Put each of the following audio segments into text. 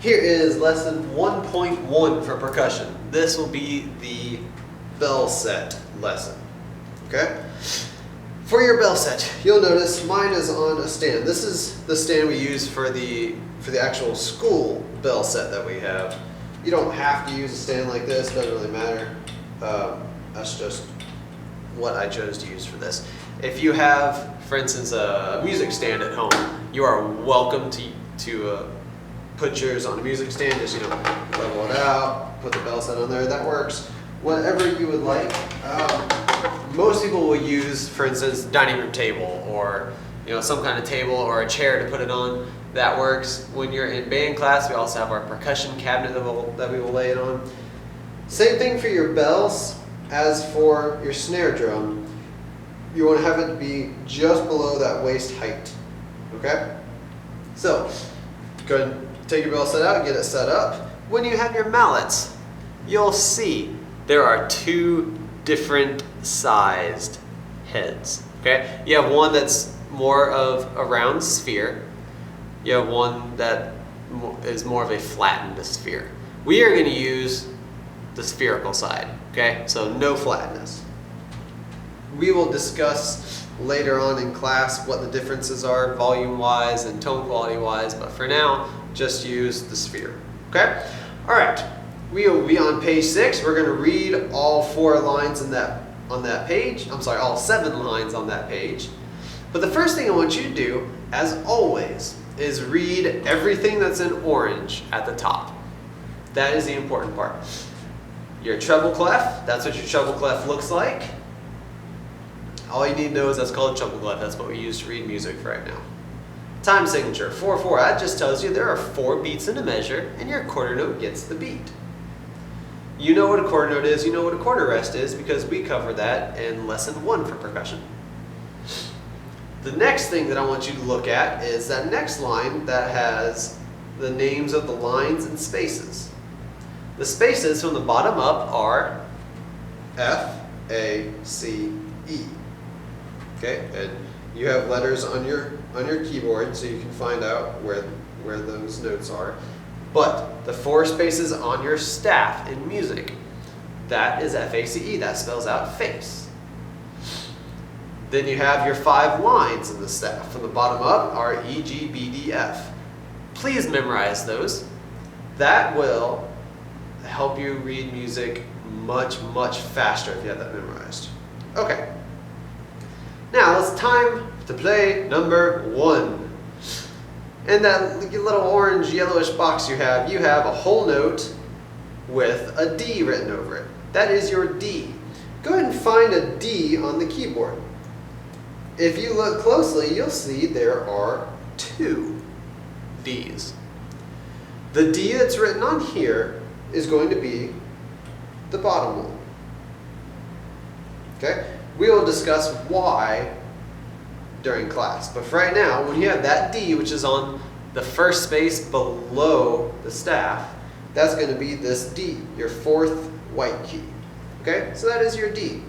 Here is lesson 1.1 for percussion. This will be the bell set lesson, okay? For your bell set, you'll notice mine is on a stand. This is the stand we use for the actual school bell set that we have. You don't have to use a stand like this, doesn't really matter. That's just what I chose to use for this. If you have, for instance, a music stand at home, you are welcome to put yours on a music stand. Just level it out, put the bell set on there. That works. Whatever you would like. Most people will use, for instance, dining room table or some kind of table or a chair to put it on. That works. When you're in band class, we also have our percussion cabinet that we will lay it on. Same thing for your bells as for your snare drum. You want to have it be just below that waist height. Okay? So, go ahead and take your bell set out, get it set up. When you have your mallets, you'll see there are two different sized heads. Okay? You have one that's more of a round sphere. You have one that is more of a flattened sphere. We are going to use the spherical side, okay? So no flatness. We will discuss later on in class what the differences are volume-wise and tone quality-wise, but for now, just use the sphere, okay? All right, we will be on page 6. We're going to read all 4 lines on that page. I'm sorry, all 7 lines on that page. But the first thing I want you to do, as always, is read everything that's in orange at the top. That is the important part. Your treble clef, that's what your treble clef looks like. All you need to know is that's called a treble clef. That's what we use to read music for right now. Time signature, 4/4. That just tells you there are 4 beats in a measure and your quarter note gets the beat. You know what a quarter note is, you know what a quarter rest is because we covered that in lesson 1 for percussion. The next thing that I want you to look at is that next line that has the names of the lines and spaces. The spaces from the bottom up are F, A, C, E. Okay, and you have letters on your keyboard so you can find out where those notes are. But the 4 spaces on your staff in music, that is F-A-C-E, that spells out face. Then you have your 5 lines in the staff. From the bottom up are E, G, B, D, F. Please memorize those. That will help you read music much, much faster if you have that memorized. Okay. Now it's time to play number 1. In that little orange yellowish box you have a whole note with a D written over it. That is your D. Go ahead and find a D on the keyboard. If you look closely, you'll see there are 2 Ds. The D that's written on here is going to be the bottom one. Okay? We will discuss why during class. But for right now, when you have that D, which is on the first space below the staff, that's going to be this D, your 4th white key. Okay? So that is your D.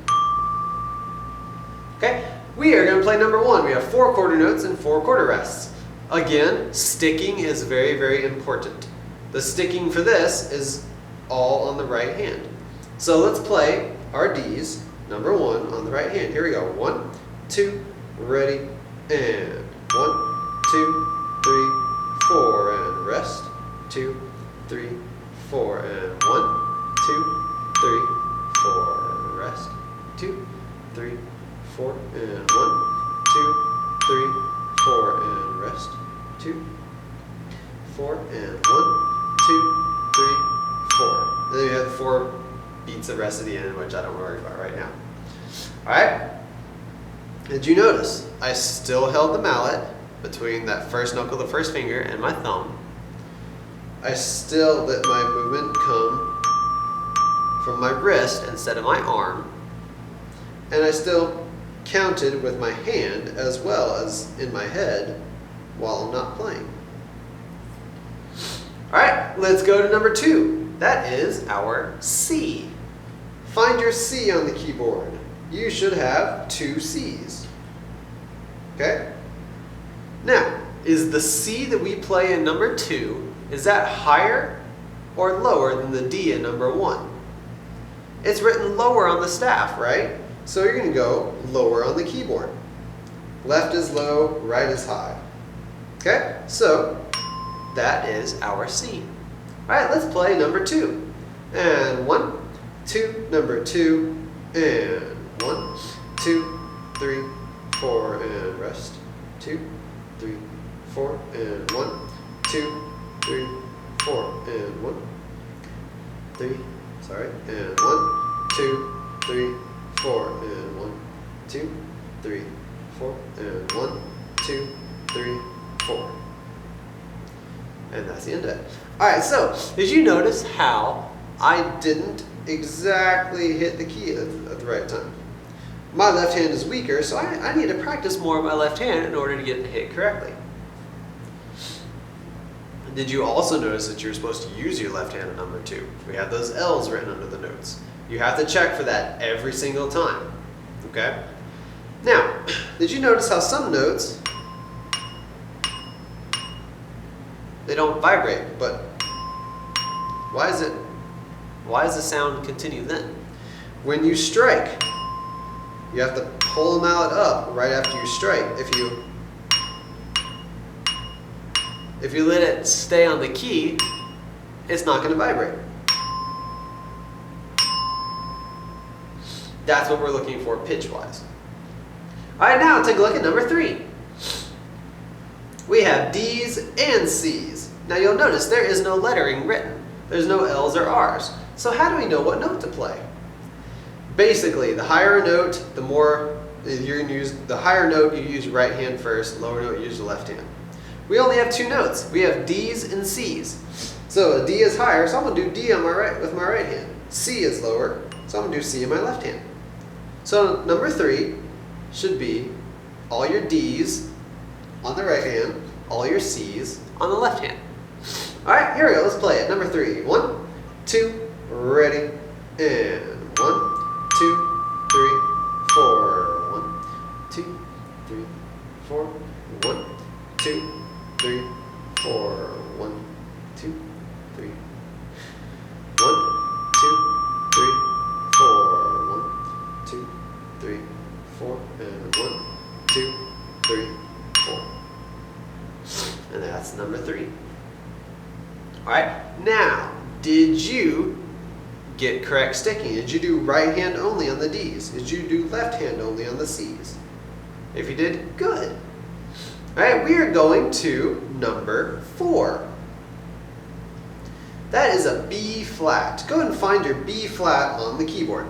Okay? We are going to play number 1. We have 4 quarter notes and 4 quarter rests. Again, sticking is very, very important. The sticking for this is all on the right hand. So let's play our Ds, number 1 on the right hand. Here we go. 1, 2, ready, and 1, 2, 3, 4, and rest. 2, 3, 4, and 1, 2, 3, 4, rest. 2, 3, 4, and 1, 2, 3, 4, and rest. 2, 4, and 1, 2, 3, 4. And then you have 4 beats of rest at the end, which I don't worry about right now. Alright? Did you notice I still held the mallet between that first knuckle, the first finger, and my thumb? I still let my movement come from my wrist instead of my arm. And I still counted with my hand as well as in my head while I'm not playing. Alright, let's go to number 2. That is our C. Find your C on the keyboard. You should have 2 C's. Okay? Now, is the C that we play in number 2, is that higher or lower than the D in number 1? It's written lower on the staff, right? So you're going to go lower on the keyboard. Left is low, right is high. Okay, so that is our C. All right, let's play number 2. And 1, 2, number 2, and 1, 2, 3, 4, and rest. 2, 3, 4, and 1, 2, 3, 4, and 1, 3, sorry, and 1, 2, 3, 4, and 1, 2, 3, 4, and 1, 2, 3, 4. And that's the end of it. All right, so did you notice how I didn't exactly hit the key at the right time? My left hand is weaker, so I need to practice more with my left hand in order to get the hit correctly. Did you also notice that you're supposed to use your left hand in number 2? We have those L's written under the notes. You have to check for that every single time, okay? Now, did you notice how some notes, they don't vibrate, but why does the sound continue then? When you strike, you have to pull the mallet up right after you strike. If you let it stay on the key, it's not going to vibrate. That's what we're looking for pitch-wise. All right, now take a look at number 3. We have D's and C's. Now you'll notice there is no lettering written. There's no L's or R's. So how do we know what note to play? Basically, the higher a note, the more you're going to use. The higher note you use right hand first, lower note you use the left hand. We only have 2 notes. We have D's and C's. So a D is higher, so I'm going to do D on my right with my right hand. C is lower, so I'm going to do C in my left hand. So number 3 should be all your D's on the right hand, all your C's on the left hand. All right, here we go. Let's play it. Number 3. 1, 2, ready, and 1, 2, 3, 4. 1, 2, 3, 4. 1, 2, 3, 4. 1, 2, 3. 1, 2, 3, 4. 1, 2, 3, 4. And 1, 2, 3, 4. And that's number 3. All right, now, did you get correct sticking? Did you do right hand only on the D's? Did you do left hand only on the C's? If you did, good. All right, we are going to number 4. That is a B flat. Go ahead and find your B flat on the keyboard.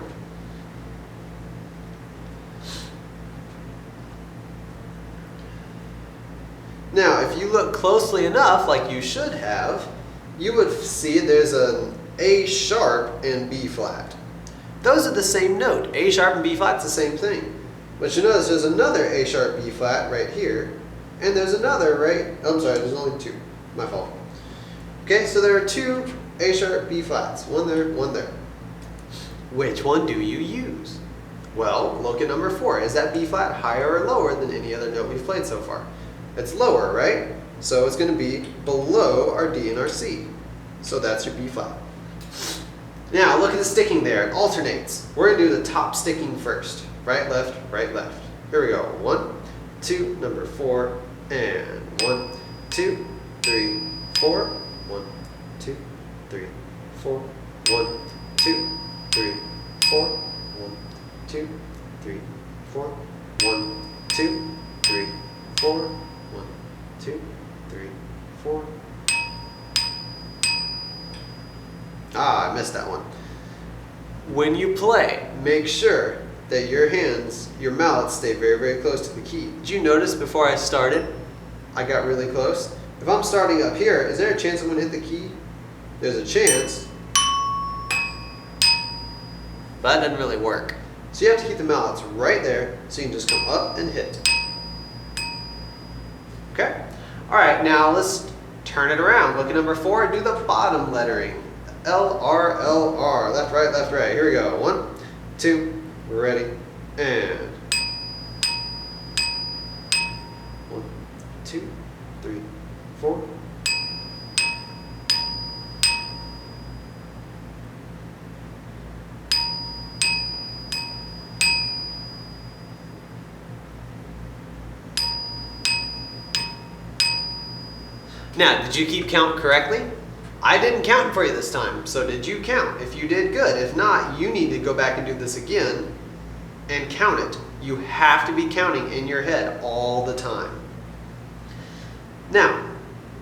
Now, if you look closely enough, like you should have, you would see there's an A sharp and B flat. Those are the same note. A sharp and B flat's the same thing. But you notice there's another A sharp B flat right here, and there's another I'm sorry, there's only 2. My fault. Okay, so there are 2 A sharp B flats. One there, one there. Which one do you use? Well, look at number 4. Is that B flat higher or lower than any other note we've played so far? It's lower, right? So it's going to be below our D and our C. So that's your B flat. Now look at the sticking there. It alternates. We're going to do the top sticking first. Right, left, right, left. Here we go. 1, 2, number 4, and 1, 2, 3, 4. 1, 2, 3, 4. 1, 2, 3, 4. 1, 2, 3, 4. 1, 2, 3, 4. 1, 2, 3, 4. Ah, I missed that one. When you play, make sure that your hands, your mallets stay very, very close to the key. Did you notice before I started, I got really close? If I'm starting up here, is there a chance I'm going to hit the key? There's a chance. But that doesn't really work. So you have to keep the mallets right there so you can just come up and hit. Okay? Alright, now let's turn it around. Look at number 4, do the bottom lettering. L, R, L, R. Left, right, left, right. Here we go. 1, 2, ready, and 1, 2, 3, Now, did you keep count correctly? I didn't count for you this time, so did you count? If you did, good. If not, you need to go back and do this again and count it. You have to be counting in your head all the time. Now,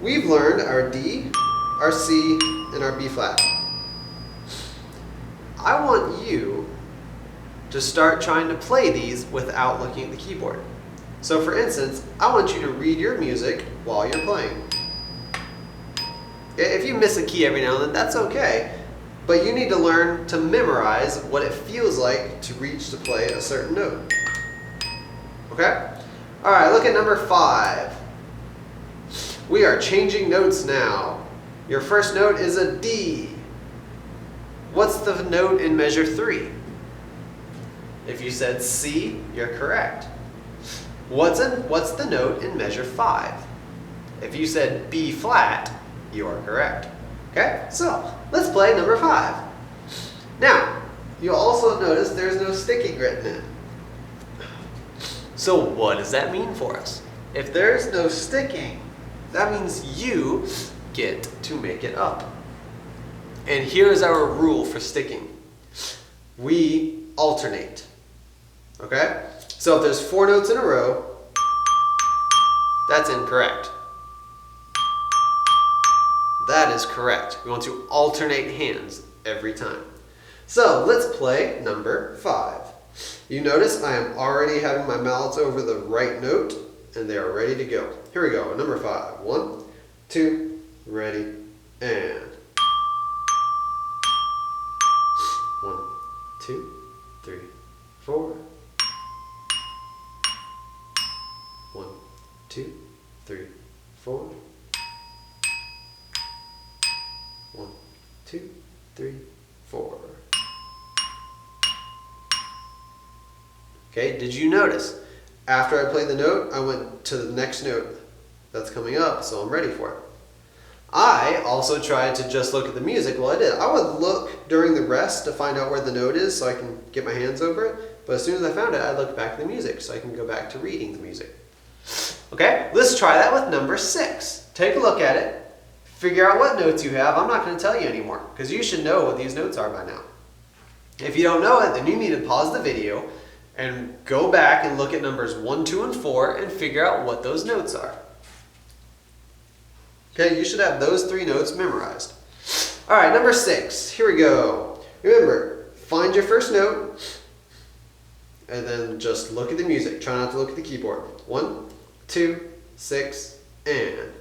we've learned our D, our C, and our B flat. I want you to start trying to play these without looking at the keyboard. So for instance, I want you to read your music while you're playing. If you miss a key every now and then, that's okay, but you need to learn to memorize what it feels like to reach to play a certain note. Okay? All right, look at number 5. We are changing notes now. Your first note is a D. What's the note in measure 3? If you said C, you're correct. What's the note in measure 5? If you said B flat, you are correct. Okay, so let's play number 5. Now, you'll also notice there's no sticking written in. So what does that mean for us? If there's no sticking, that means you get to make it up. And here's our rule for sticking. We alternate. Okay? So if there's 4 notes in a row, that's incorrect. That is correct. We want to alternate hands every time. So let's play number 5. You notice I am already having my mallets over the right note, and they are ready to go. Here we go, number 5. 1, 2, ready, and 1, 2, 3, 4. 1, 2, 3, 4. 1, 2, 3, 4. Okay, did you notice? After I played the note, I went to the next note that's coming up, so I'm ready for it. I also tried to just look at the music while I did. I would look during the rest to find out where the note is so I can get my hands over it, but as soon as I found it, I looked back at the music so I can go back to reading the music. Okay, let's try that with number 6. Take a look at it. Figure out what notes you have. I'm not going to tell you anymore because you should know what these notes are by now. If you don't know it, then you need to pause the video and go back and look at numbers 1, 2, and 4 and figure out what those notes are. Okay, you should have those 3 notes memorized. All right, number 6. Here we go. Remember, find your first note and then just look at the music. Try not to look at the keyboard. 1, 2, 6, and...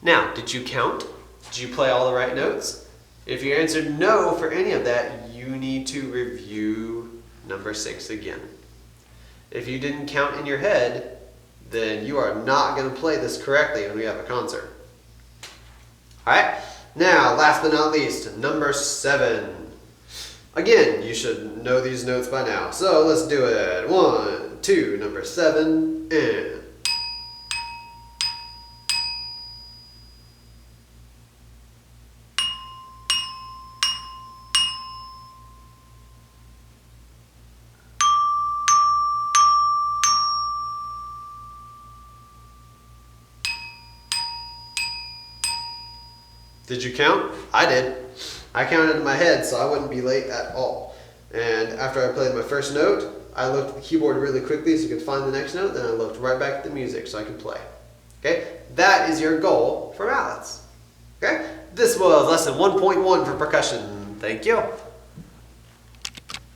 Now, did you count? Did you play all the right notes? If you answered no for any of that, you need to review number 6 again. If you didn't count in your head, then you are not going to play this correctly when we have a concert. Alright, now last but not least, number 7. Again, you should know these notes by now, so let's do it. 1, 2, number 7, and... Did you count? I did. I counted in my head so I wouldn't be late at all. And after I played my first note, I looked at the keyboard really quickly so I could find the next note, then I looked right back at the music so I could play. Okay? That is your goal for mallets. Okay? This was lesson 1.1 for percussion. Thank you.